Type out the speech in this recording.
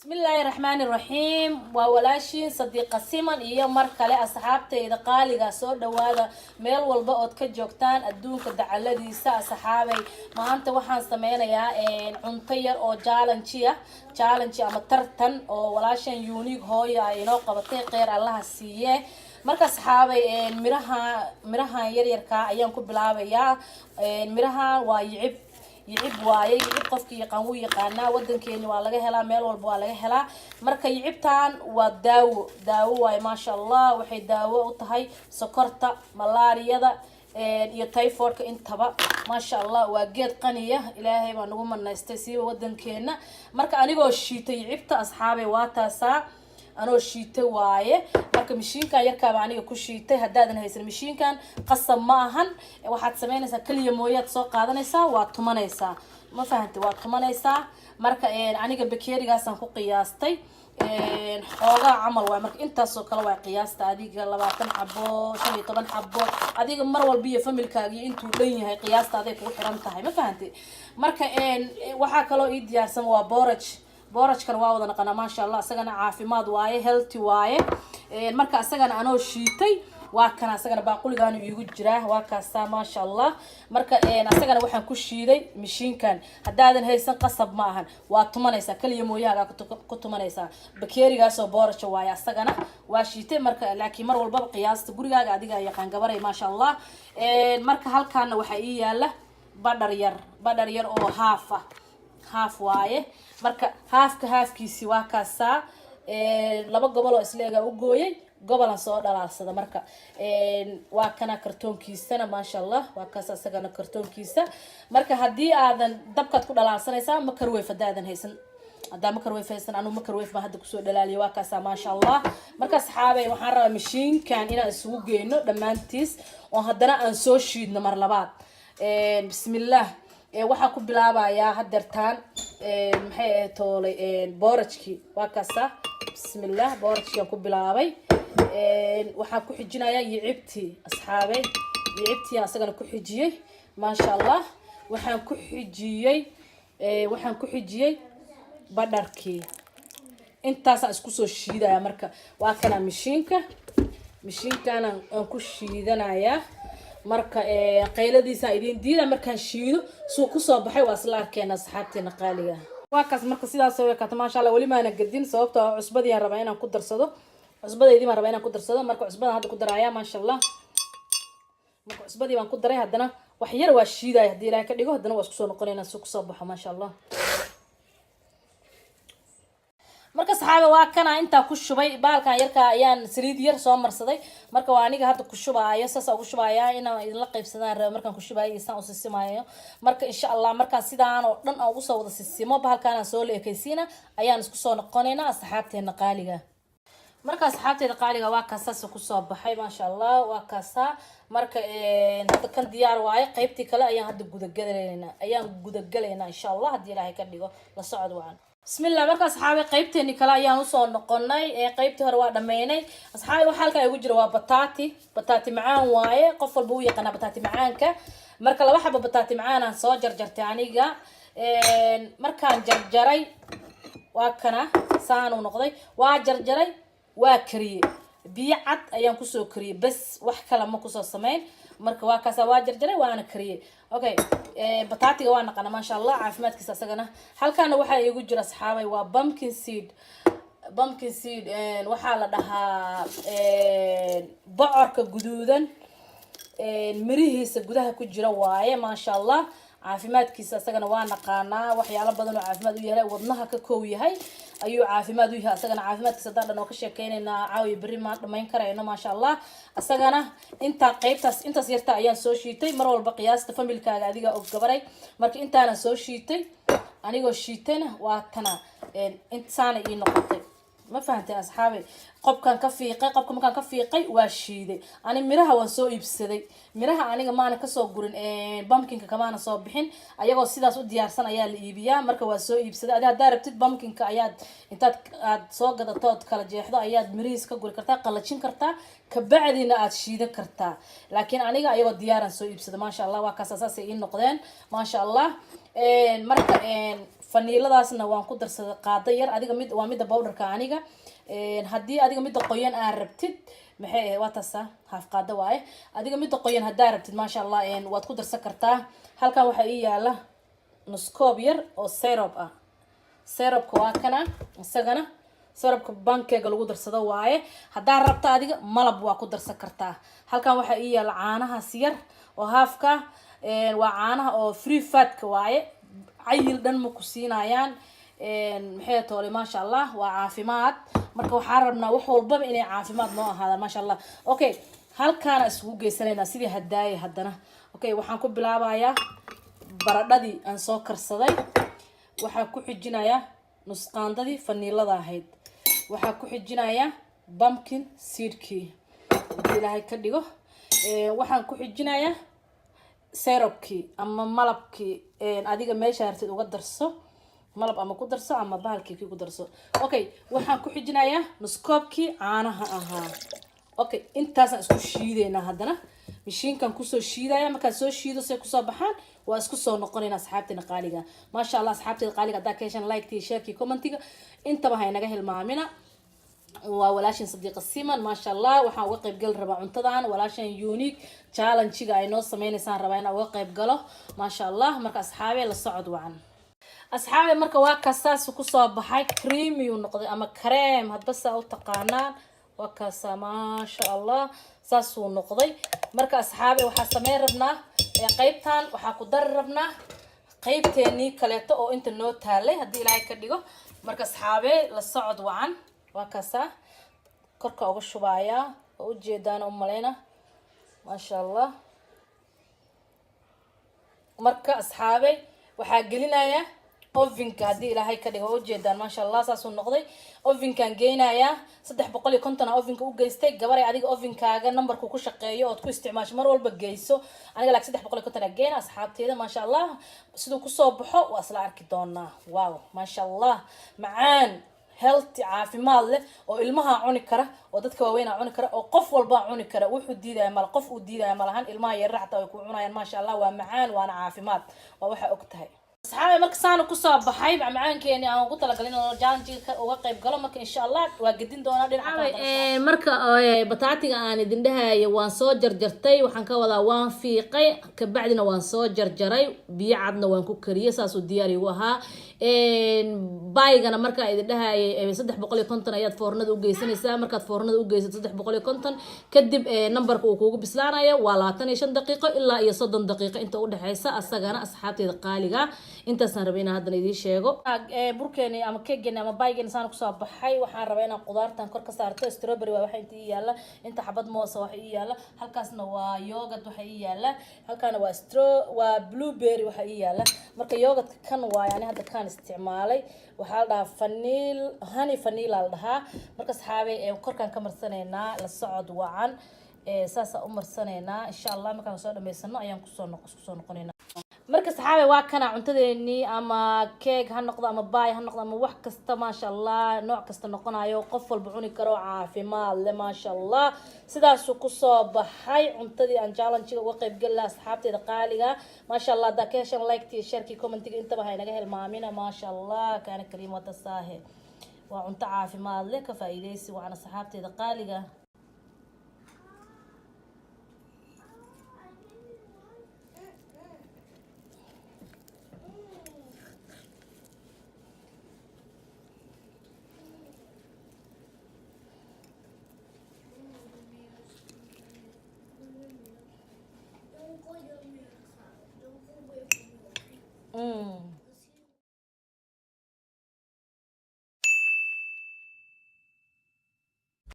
بسم الله الرحمن الرحيم وولاشين صديقة سيمن iyo mar kale asxaabteyda qaaliga soo dhawaada meel walba oo ka joogtaan adduunka dacaladiisa asxaabay maanta waxaan sameynayaa cunto yar oo challenge ama tartan oo walaashan unique hooyo ay inoo qabatay qeyr Allah siiye marka asxaabay miraha yar yarka ayaan ku bilaabayaa miraha waa yicib waaye yicib qofkii yaqaan wuu yaqaanaa wadankeena waa laga helaa meel walba waa laga helaa marka yicibtaan waa daawo waaye maasha Allah waxay daawo u tahay sokorta malaariyada iyo typhoidka intaba maasha Allah waa geed qaniya ilaahay baa nagu manaystay si wadankeena marka anigoo shiitay yicibta asxaabay waa taasaa anoo shiitay waaye marka mishiinkan yarkaaba aniga ku shiitay hadaadan haysan mishiinkan qasab ma ahan waxaad sameynaysaa kaliya mooyaad soo qaadanaysaa waa tumanaysaa ma fahantay waa tumanaysaa marka aniga bakeerigaasaan ku qiyaastay xoogaa camal waa marka intaasoo kale waa qiyaasta adiga 20 xabo 15 xabo adiga mar walba iyo familkaaga intuu dhan yahay qiyaasta aday kugu xiran tahay ma fahantay marka waxa kale oo ii diyaarsan waa boorajkan waa wada naqana maasha Allah asagana caafimaad waaye healthy waaye marka asagana anoo shiitay waa kana asagana baaquligaan iigu jira waa kaasa maasha Allah marka asagana waxaan ku shiiday mishiinkan hadaadan haysan qasab ma ahan waa tumanaysa kaliya mooyaha ku tumanaysa bakeerigaas oo booraj waaye asagana waa shiitay marka laakiin mar walba qiyaasta gurigaaga adiga yaqaan gabaray maasha Allah marka halkaana waxa ii yaala badhar yar oo haaf waaye marka haafkiisi waa kaasa laba gobol oo isleega u gooyay gobolan soo dhalaalsada marka waa kana kartoonkiisana maasha Allah waa kaasa asagana kartoonkiisa marka hadii aadan dabkaad ku dhalaalsanaysaa makarweef hadaadan haysan hadaa makarweef haysan anu makarweef ma hadda kusoo dhalaaliyo waa kaasa maasha Allah marka saxaabay waxaan rabaa mishiinkan inaan isugu geeyno dhamaantiis oo haddana aan soo shiidno mar labaad bismillah waxa ku bilaabayaa hadartaan maxay toolay boorajki waa kaasa bismillah boorajki ku bilaabay waxa ku xijinayaa yicibti asxaabay yicibti asagana ku xijiyay maasha Allah waxaan ku xijiyay badharki intaas isku soo shiidaya marka waa kana mishiinkan aan ku shiidanayaa marka qayladiisa idin diida markaan shiido soo ku soo baxay waa isla arkeena asxaabteena qaaliga waa kaas marka sidaas oo ka ma sha Allah wali maana gadin sababtoo cusbadii aan rabaa inaan ku darsado marka cusbada hadda ku daraaya ma sha Allah marka cusbadii baan ku daray haddana wax yar waa shiiday hadii ilaahay ka dhigo haddana waa isku soo noqonayna soo ku soo baxo ma sha Allah marka saxaaba waa kana inta ku shubay baalkan yarka ayaan saliid yar soo marsaday marka waa aniga hadda ku shubaayo saasa ugu shubaaya inaan idin la qaybsadaan raba markaan ku shubaayo isaan u sisimaayo marka insha Allah markaan sidaan oo dhan ugu soo wada sisimo baalkan soo leekaysiina ayaan isku soo noqonaynaa asxaabteena qaaliga marka asxaabteeda qaaliga waa kaasas ku soo baxay ma sha Allah waa kaasa marka hadda kan diyaar waaye qaybtii kale ayaan hadda gudagaleynaa insha Allah hadii Ilaahay ka dhigo la socod waan بسم الله marka asxaabay qaybteeni kala ayaan u soo noqonay qaybtii hore waa dhameynay asxaabay waxa halka ay ugu jiro waa bataati macaan waaye qof walba uu yaqaan bataati macaanka marka laba xabo bataati macaan aan soo jarjartay aniga markaan jarjaray waa kana saan u noqday waa jarjaray waa kariyay biyo cad ayaan ku soo kariyay bas wax kale ma ku soo sameyn marka waa kaasa waa jarjaray waana kariyay okay bataatiga waa naqana ma sha Allah caafimaadkiisa asagana halkaana waxa iigu jira asxaabay waa pumpkin seed waxa la dhahaa bocorka guduudan mirihiisa gudaha ku jira waaye ma sha Allah caafimaadkiisa asagana waa naqaanaa waxyaalo badan oo caafimaad u yahay wadnaha ka koow yahay ayuu caafimaad u yahay asagana caafimaadkiisa dhan oo ka sheekeynayna caawi bari ma dhameyn karayno ma sha Allah asagana intaas yarta ayaan soo shiitay mar walba qiyaasta familkaaga adiga oo gabaray marka intaana soo shiitay anigoo shiitayna waa tana intaana ii noqotay ma fahanteen asxaabay qobkan ka fiiqay waa shiiday ani miraha waan soo iibsaday miraha aniga maana ka soo gurin pumpkinka kamaana soo bixin ayagoo sidaas u diyaarsan ayaa la iibiyaa marka waa soo iibsaday hadaa rabtid pumpkinka ayaad intaad aad soo gadato kala jeexdo ayaad mirihiis ka guri kartaa qalajin kartaa ka bacdina aad shiidan kartaa laakiin aniga ayagoo diyaaran soo iibsaday ma sha Allah waa kaas asaas ay noqdeen ma sha Allah marka faniiladaasna waan ku darsaday qaado yar adiga mid waa midda powderka aniga haddii adiga midda qoyan aad rabtid maxay waa taasa haaf qaado waaye adiga midda qoyan haddaa rabtid maasha allah waad ku darsan kartaa halkan waxaa ii yaala nus koob yar oo syrup ah syrupka waa kana isagana syrupka bankeega lagu darsado waaye haddaa rabta adiga malab waa ku darsan kartaa halkan waxaa ii yaala caanahaas yar oo haafka waa caanaha oo free fatka waaye cayil dhan ma ku siinayaan maxay toole maasha allah waa caafimaad marka waxaan rabnaa wax walbaba inay caafimaad noo ahaadaan maasha allah okay halkaana isugu geysanaynaa sidii hadaaya haddana okay waxaan ku bilaabayaa baradhadii aan soo karsaday waxaan ku xijinayaa nusqaandadii faniilada ahayd waxaan ku xijinayaa pumpkin seedkii haddii ilaahay ka dhigo waxaan ku xijinayaa syrupkii ama malabkii adiga meesha hartid uga darso malab ama ku darso ama bahalkii ku darso okay waxaan ku xijinayaa nuskoobkii caanaha ahaa okay intaasaan isku shiideynaa haddana mishiinkan kusoo shiidaya markaad soo shiido say kusoo baxaan waa isku soo noqonayna asxaabteena qaaliga maasha allah asxaabteeda qaaliga haddaa ka heshaan like-tii share-kii commentiga intaba ha inaga hilmaamina waa walaashin sadiiqa siman maasha allah waxaan uga qayb gali rabaa cuntadan walaashan unique challenge-ga ay noo sameynaysaan rabaa inaan uga qayb galo maasha allah marka asxaabee la socod wacan asxaabee marka waa kasaas kusoo baxay creamy uu noqday ama cream hadba saa u taqaanaan waa kaasa maasha allah saasuu noqday marka asxaabee waxaa sameyn rabnaa qaybtan waxaa ku dari rabnaa qaybteenii kaleeto oo inta noo taalay haddii ilaahay ka dhigo marka asxaabee la socod wacan waa kaasa korka uga shubayaa oo ujeedaan u maleyna maasha allah marka asxaabey waxaa gelinayaa ovenka haddii ilaahay ka dhigo oo ujeedaan maasha allah saasuu noqday ovenkan geynayaa 350 ovenka u geystay gabaray adiga ovenkaaga numberku ku shaqeeyo ood ku isticmaasho mar walba geyso aniga laag 350 geena asxaabteeda maasha allah sidoo ku soo baxo waa isla arki doonaa wow maasha allah macaan healthy caafimaad leh oo ilmaha cuni kara oo dadka waaweyn cuni kara oo qof walba cuni kara wuxuu diiday mal qof uu diiday malahan ilmaha yar raxta ay ku cunayaan maasha allah waa macaan waana caafimaad waa waxa og tahay asxaabay marka saan ku soo baxay macmacaankeeni aan ugu talagalin oo challenge-ga uga qayb galo marka insha Allah waa gedin doona dhinaca marka bataatiga aan idin dhahayo waan soo jarjartay waxaan ka wadaa waan fiiqay ka bacdina waan soo jarjaray biyo cadna waan ku kariyay saas uu diyaar igu ahaa baygana marka idin dhahayo 350 ayaad foornada u geysanaysaa markaad foornada u geysato 350 kadib numberka uu kugu bislaanayo waa 25 daqiiqo ilaa iyo 30 daqiiqo inta u dhaxaysa asagana asxaabteeda qaaliga intaasaan rabay inaan haddana idiin sheego burkeeni ama keeggeeni ama baygeeni saan kusoo baxay waxaan rabaa inaan qudaartan kor ka saarto strawberry waa waxa inta ii yaala inta xabad moos waxa ii yaala halkaasna waa yogurt waxa ii yaala halkaana waa blueberry waxa ii yaala marka yogurtka kan waa yani hadda kan isticmaalay waxaa la dhahaa honey vanilla la dhahaa marka saxaabay korkaan ka marsaneynaa la socod wacan saasa u marsaneynaa insha Allah markaan soo dhameysano ayaan kusoo noqonaynaa marka saxaabay waa kana cuntadeeni ama keeg ha noqdo ama baay ha noqdo ama wax kasta maasha Allah nooc kasta noqonayo qof walba cuni karo caafimaad leh maasha Allah sidaas ku soo baxay cuntadii aan challenge-ga uga qayb gal asxaabteeda qaaliga maasha Allah da ka heshan like-tii share-kii comment-iga intaba hay naga hilmaamina maasha Allah kana kariim wada saahe waa cunto caafimaad leh ka faa'iideysi waana asxaabteeda qaaliga